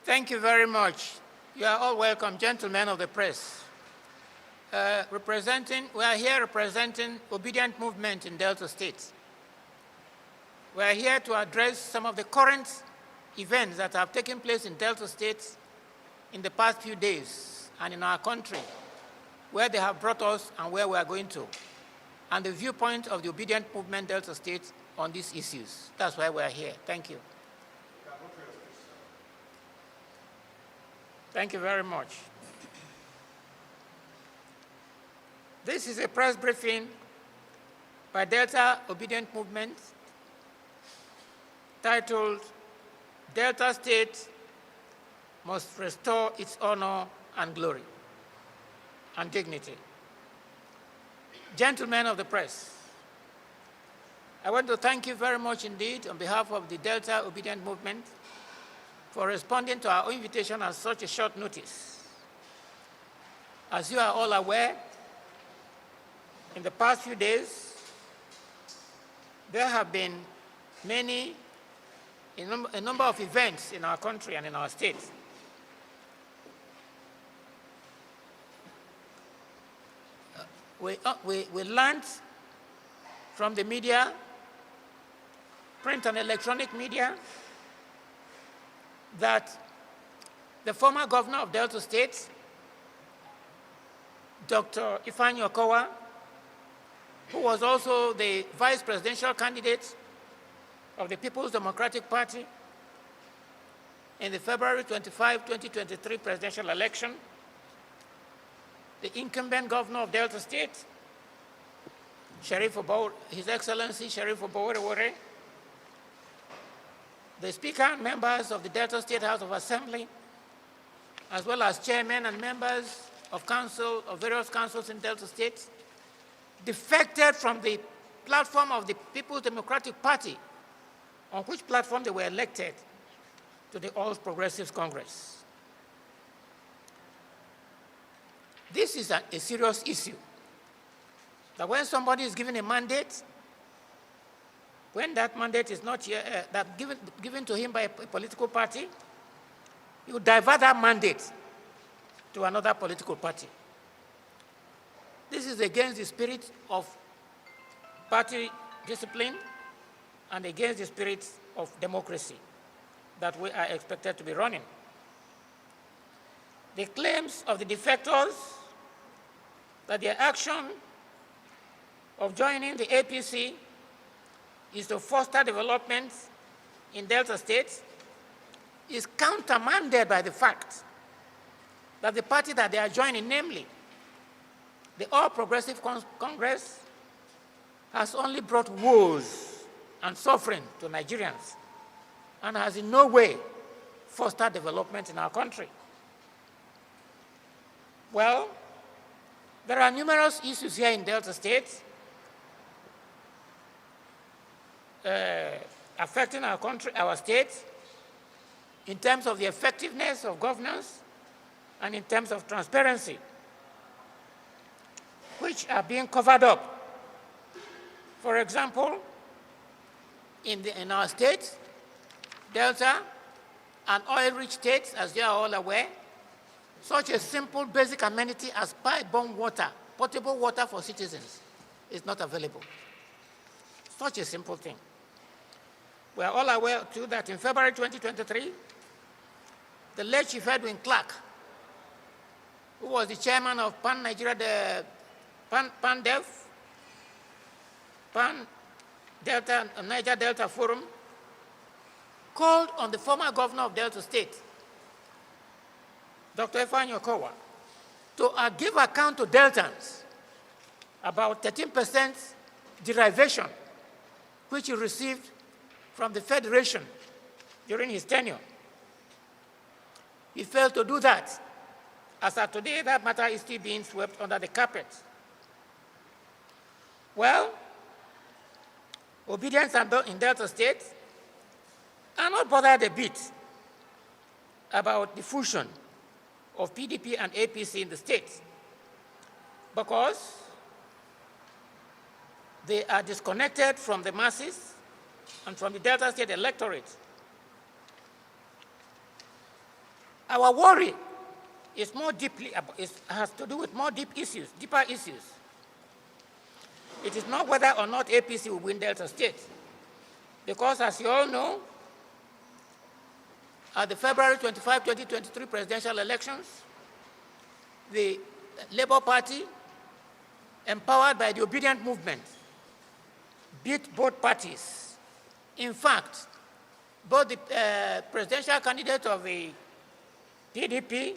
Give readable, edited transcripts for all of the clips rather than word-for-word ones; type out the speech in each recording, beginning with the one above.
Thank you very much. You are all welcome, gentlemen of the press. We are here representing Obedient movement in Delta State. We are here to address some of the current events that have taken place in Delta State in the past few days and in our country, where they have brought us and where we are going to, and the viewpoint of the Obedient movement Delta State on these issues. That's why we are here. Thank you. Thank you very much. This is a press briefing by Delta Obedient Movement titled, Delta State Must Restore Its Honor and Glory and Dignity. Gentlemen of the press, I want to thank you very much indeed on behalf of the Delta Obedient Movement for responding to our invitation at such a short notice. As you are all aware, in the past few days, there have been a number of events in our country and in our state. We learned from the media, print and electronic media, that the former governor of Delta State, Dr. Ifeanyi Okowa, who was also the vice presidential candidate of the People's Democratic Party in the February 25, 2023 presidential election, the incumbent governor of Delta State, His Excellency Sheriff Oborevwori, the Speaker and members of the Delta State House of Assembly, as well as chairmen and members of various councils in Delta State, defected from the platform of the People's Democratic Party, on which platform they were elected to the All Progressives Congress. This is a serious issue, that when somebody is given a mandate, when that mandate is not given to him by a political party, you divert that mandate to another political party. This is against the spirit of party discipline and against the spirit of democracy that we are expected to be running. The claims of the defectors that their action of joining the APC is to foster development in Delta State is countermanded by the fact that the party that they are joining, namely the All Progressive Congress, has only brought woes and suffering to Nigerians and has in no way fostered development in our country. Well, there are numerous issues here in Delta State affecting our country, our state, in terms of the effectiveness of governance and in terms of transparency, which are being covered up. For example, in our state, Delta, an oil-rich state, as you are all aware, such a simple basic amenity as pipe-borne water, potable water for citizens, is not available. Such a simple thing. We are all aware, too, that in February 2023, the late Chief Edwin Clark, who was the chairman of Pan-Delta Niger Delta Forum, called on the former governor of Delta State, Dr. Ifeanyi Okowa, to give account to Deltans about 13% derivation, which he received from the Federation during his tenure. He failed to do that. As of today, that matter is still being swept under the carpet. Well, Obidients in Delta State are not bothered a bit about the fusion of PDP and APC in the state, because they are disconnected from the masses and from the Delta State electorate. Our worry is more deeply, has to do with more deeper issues. It is not whether or not APC will win Delta State, because as you all know, at the February 25, 2023 presidential elections, the Labour Party, empowered by the Obidient movement, beat both parties. In fact, both the presidential candidate of the PDP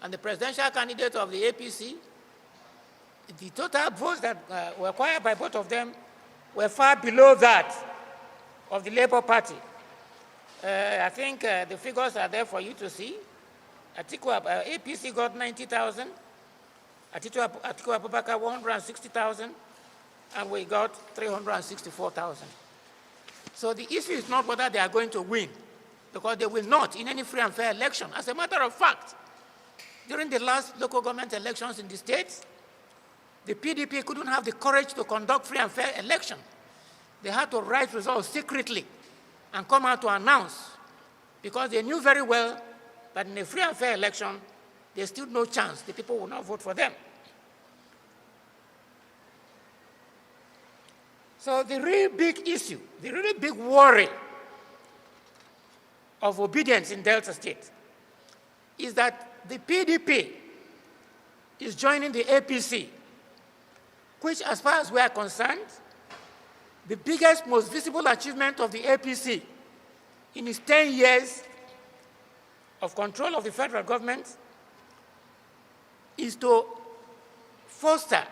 and the presidential candidate of the APC, the total votes that were acquired by both of them were far below that of the Labour Party. I think the figures are there for you to see. APC got 90,000, Atiku Abubakar 160,000, and we got 364,000. So the issue is not whether they are going to win, because they will not in any free and fair election. As a matter of fact, during the last local government elections in the states, the PDP couldn't have the courage to conduct free and fair election. They had to write results secretly and come out to announce, because they knew very well that in a free and fair election, there's still no chance the people will not vote for them. So the real big issue, the really big worry of Obidients in Delta State is that the PDP is joining the APC, which, as far as we are concerned, the biggest, most visible achievement of the APC in its 10 years of control of the federal government is to foster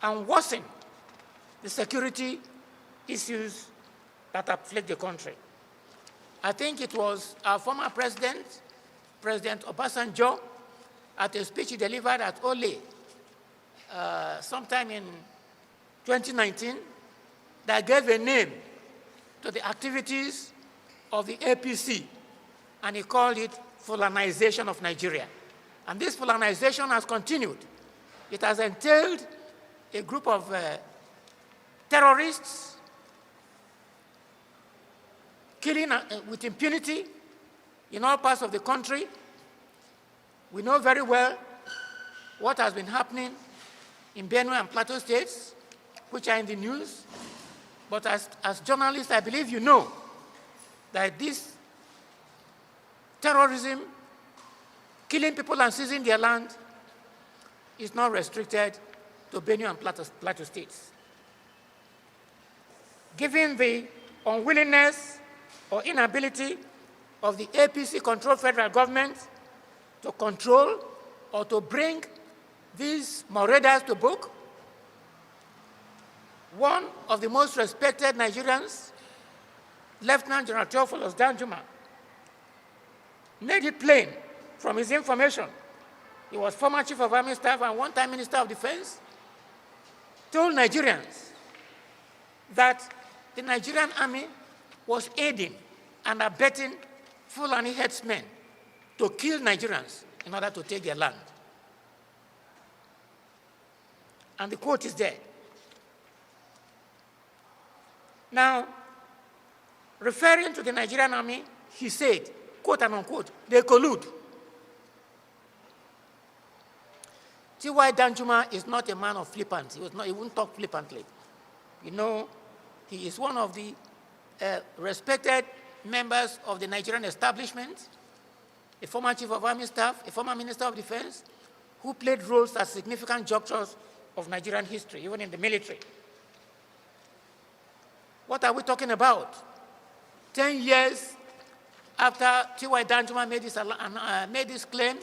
and worsen the security issues that afflict the country. I think it was our former president, President Obasanjo, at a speech he delivered at Ole sometime in 2019, that gave a name to the activities of the APC, and he called it Fulanization of Nigeria. And this Fulanization has continued. It has entailed a group of terrorists killing with impunity in all parts of the country. We know very well what has been happening in Benue and Plateau states, which are in the news. But as journalists, I believe you know that this terrorism, killing people and seizing their land, is not restricted to Benue and Plateau states. Given the unwillingness or inability of the APC-controlled federal government to control or to bring these marauders to book, one of the most respected Nigerians, Lieutenant General Theophilus Danjuma, made it plain from his information. He was former Chief of Army Staff and one-time Minister of Defense, told Nigerians that the Nigerian Army was aiding and abetting Fulani headsmen to kill Nigerians in order to take their land. And the quote is there. Now, referring to the Nigerian Army, he said, quote and unquote, they collude. T.Y. Danjuma is not a man of flippant. He wouldn't talk flippantly. You know, he is one of the respected members of the Nigerian establishment, a former Chief of Army Staff, a former Minister of Defense, who played roles at significant junctures of Nigerian history, even in the military. What are we talking about? 10 years after T.Y. Danjuma made this claim,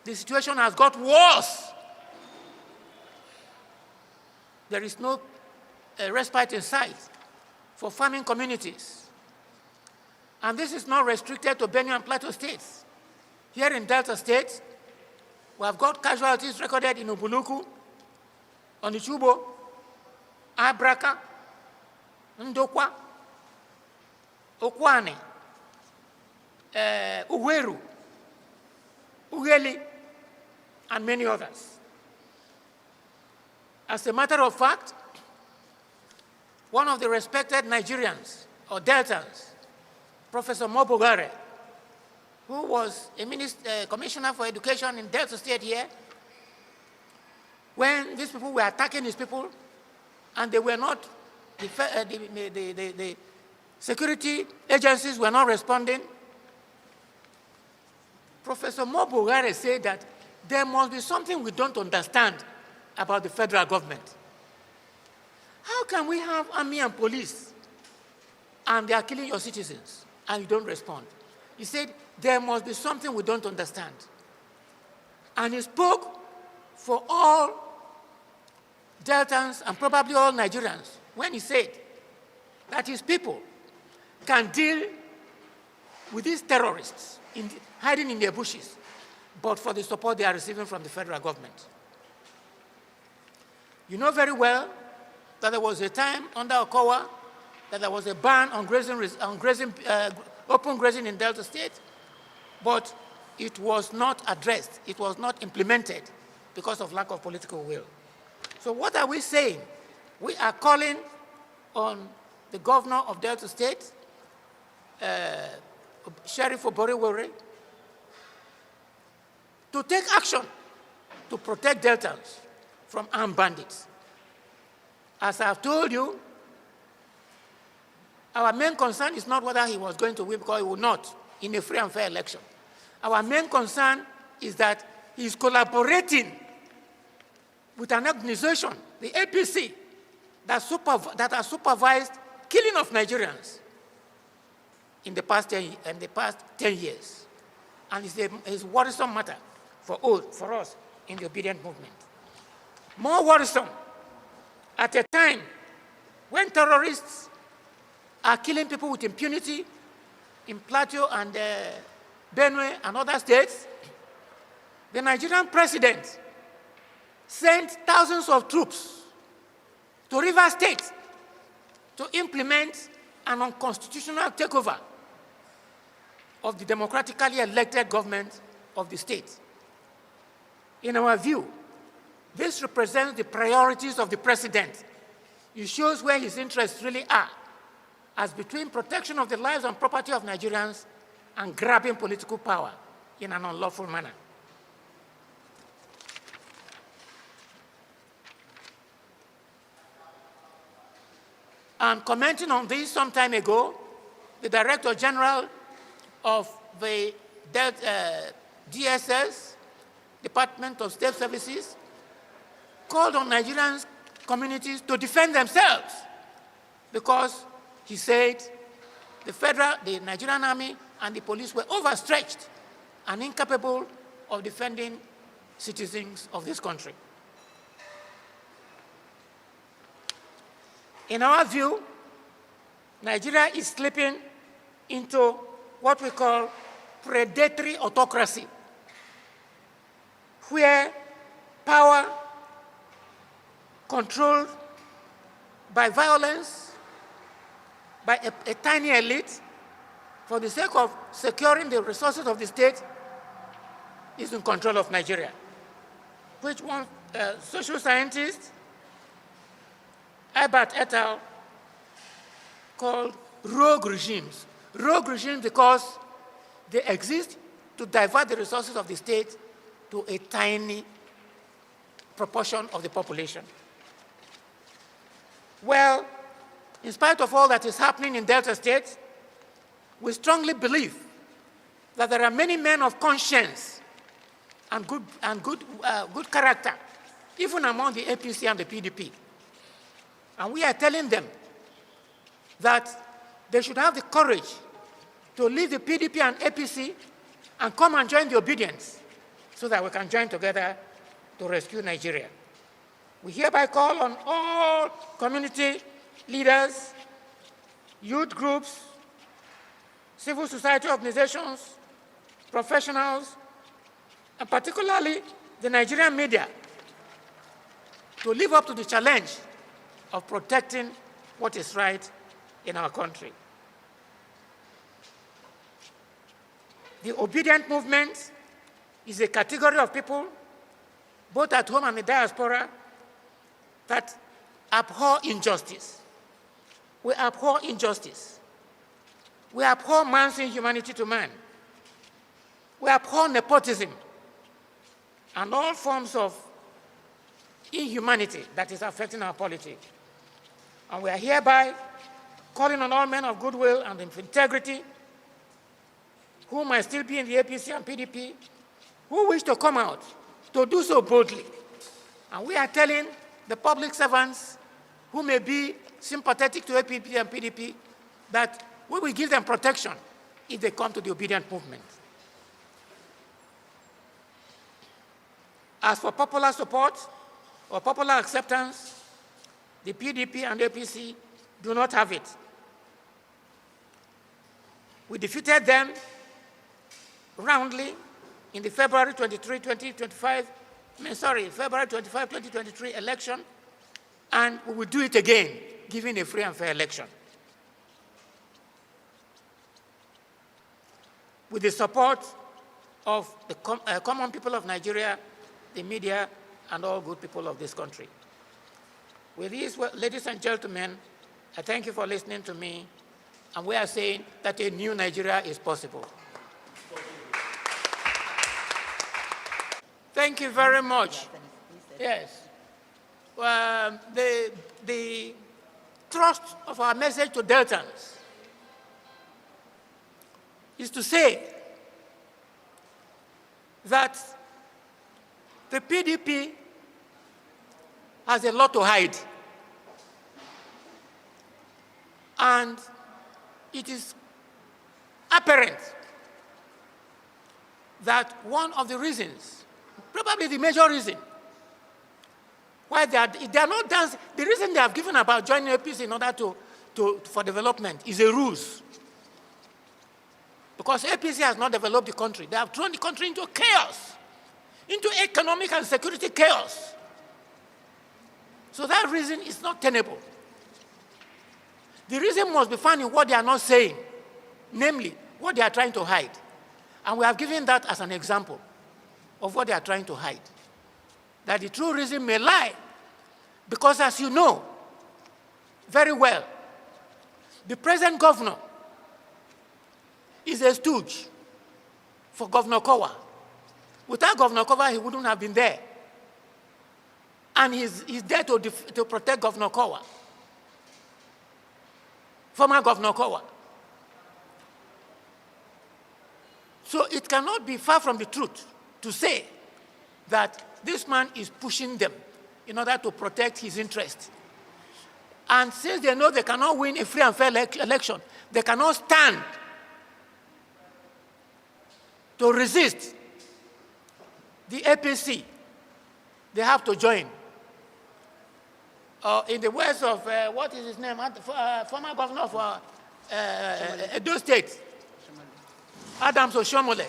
the situation has got worse. There is no respite in sight for farming communities. And this is not restricted to Benue and Plateau states. Here in Delta State, we have got casualties recorded in Ubuluku, Onichubo, Abraka, Ndokwa, Okwane, Uweru, Ugeli, and many others. As a matter of fact, one of the respected Nigerians, or Deltans, Professor Mobogare, who was a commissioner for education in Delta State here, when these people were attacking his people and they were not, the security agencies were not responding, Professor Mobugare said that there must be something we don't understand about the federal government. How can we have army and police and they are killing your citizens and you don't respond? He said, there must be something we don't understand. And he spoke for all Deltans and probably all Nigerians when he said that his people can deal with these terrorists hiding in their bushes, but for the support they are receiving from the federal government. You know very well that there was a time under Okowa that there was a ban on open grazing in Delta State, but it was not addressed. It was not implemented because of lack of political will. So what are we saying? We are calling on the governor of Delta State, Sheriff Oboriwere, to take action to protect Deltans from armed bandits. As I've told you, our main concern is not whether he was going to win, because he would not in a free and fair election. Our main concern is that he is collaborating with an organization, the APC, that has supervised killing of Nigerians in the past 10 years. And it's a worrisome matter for us in the Obidient movement. More worrisome, at a time when terrorists are killing people with impunity in Plateau and Benue and other states, the Nigerian president sent thousands of troops to Rivers State to implement an unconstitutional takeover of the democratically elected government of the state. In our view, this represents the priorities of the president. It shows where his interests really are, as between protection of the lives and property of Nigerians and grabbing political power in an unlawful manner. And commenting on this some time ago, the Director General of the DSS, Department of State Services, called on Nigerian communities to defend themselves because he said the Nigerian army and the police were overstretched and incapable of defending citizens of this country. In our view, Nigeria is slipping into what we call predatory autocracy, where power controlled by violence, by a tiny elite, for the sake of securing the resources of the state, is in control of Nigeria, which one social scientist, Albert et al., called rogue regimes. Rogue regimes because they exist to divert the resources of the state to a tiny proportion of the population. Well, in spite of all that is happening in Delta State, we strongly believe that there are many men of conscience and good character, even among the APC and the PDP. And we are telling them that they should have the courage to leave the PDP and APC and come and join the Obidients so that we can join together to rescue Nigeria. We hereby call on all community leaders, youth groups, civil society organizations, professionals, and particularly the Nigerian media to live up to the challenge of protecting what is right in our country. The Obidient movement is a category of people, both at home and in the diaspora, that abhor injustice. We abhor injustice. We abhor man's inhumanity to man. We abhor nepotism and all forms of inhumanity that is affecting our polity. And we are hereby calling on all men of goodwill and of integrity who might still be in the APC and PDP, who wish to come out, to do so boldly. And we are telling the public servants who may be sympathetic to APP and PDP that we will give them protection if they come to the Obidient movement. As for popular support or popular acceptance, the PDP and APC do not have it. We defeated them roundly in the February 23, 2025, February 25, 2023 election, and we will do it again, giving a free and fair election. With the support of the common people of Nigeria, the media, and all good people of this country. With these, ladies and gentlemen, I thank you for listening to me, and we are saying that a new Nigeria is possible. Thank you very much. Yes. The thrust of our message to Deltans is to say that the PDP has a lot to hide. And it is apparent that one of the reasons, probably the major reason, why they are not dancing, the reason they have given about joining APC in order for development is a ruse. Because APC has not developed the country. They have thrown the country into chaos, into economic and security chaos. So that reason is not tenable. The reason must be found in what they are not saying, namely, what they are trying to hide. And we have given that as an example of what they are trying to hide. That the true reason may lie, because as you know very well, the present governor is a stooge for Governor Kowa. Without Governor Kowa, he wouldn't have been there. And he's there to protect Governor Kowa, former Governor Kowa. So it cannot be far from the truth to say that this man is pushing them in order to protect his interest. And since they know they cannot win a free and fair election, they cannot stand to resist the APC. They have to join. In the words of, what is his name, former governor of Edo State, Adams Oshomole,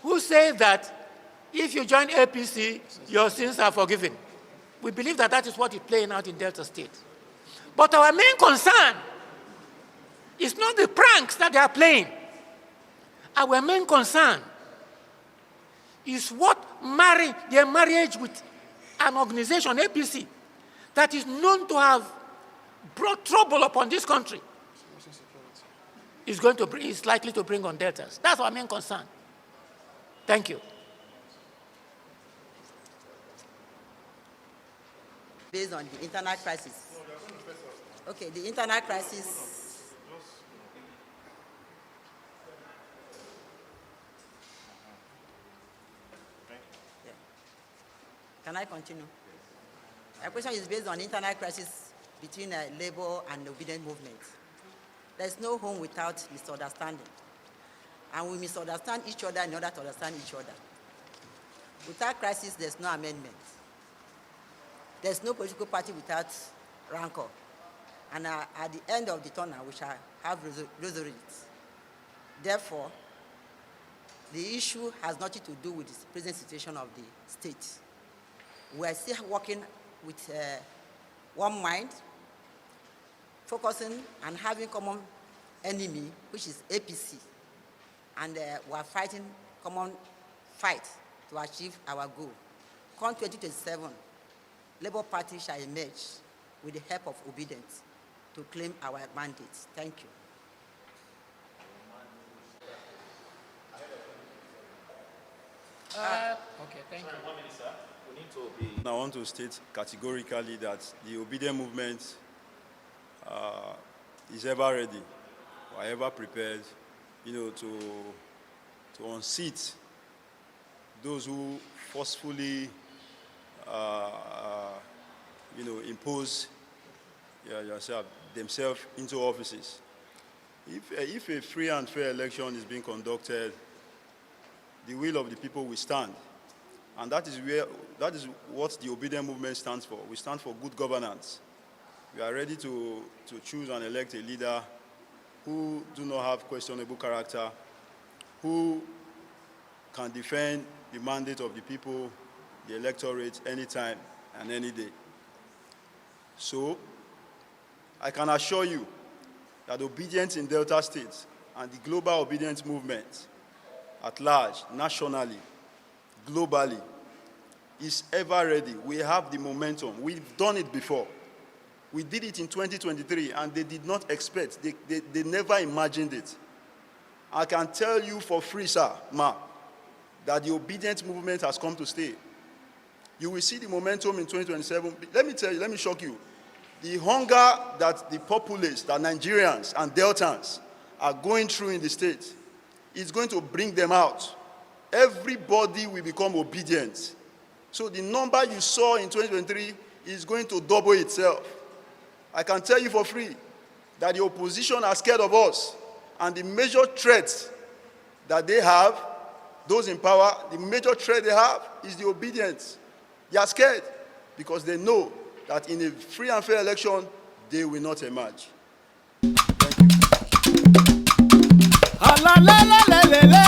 who said that if you join APC, your sins are forgiven. We believe that that is what is playing out in Delta State. But our main concern is not the pranks that they are playing. Our main concern is what their marriage with an organization, APC, that is known to have brought trouble upon this country, is likely to bring on Deltas. That's our main concern. Thank you. Based on the internal crisis. Okay, the internal crisis. Yeah. Can I continue? My question is based on internal crisis between Labour and the Obidient movement. There's no home without misunderstanding. And we misunderstand each other in order to understand each other. Without crisis, there's no amendment. There's no political party without rancor. And at the end of the tunnel, we shall have resolved it. Therefore, the issue has nothing to do with the present situation of the state. We are still working with one mind, focusing and having common enemy, which is APC. And we are fighting common fight to achieve our goal. Come 2027, Labour Party shall emerge with the help of Obidients to claim our mandate. Thank you. Thank you. 1 minute, sir. We need to be. I want to state categorically that the Obidient movement is ever ready or ever prepared, to unseat those who forcefully, impose themselves into offices. If a free and fair election is being conducted, the will of the people will stand. And that is what the Obidient movement stands for. We stand for good governance. We are ready to choose and elect a leader who do not have questionable character, who can defend the mandate of the people, the electorate, anytime and any day. So, I can assure you that Obidients in Delta State and the global Obidients movement at large, nationally, globally, is ever ready. We have the momentum. We've done it before. We did it in 2023, and they did not expect. They never imagined it. I can tell you for free, sir, ma, that the Obidient movement has come to stay. You will see the momentum in 2027. Let me tell you, let me shock you. The hunger that the populace, that Nigerians and Deltans are going through in the state is going to bring them out. Everybody will become obedient. So the number you saw in 2023 is going to double itself. I can tell you for free that the opposition are scared of us. And the major threat that they have, those in power, the major threat they have is the Obidients. They are scared because they know that in a free and fair election, they will not emerge. Thank you.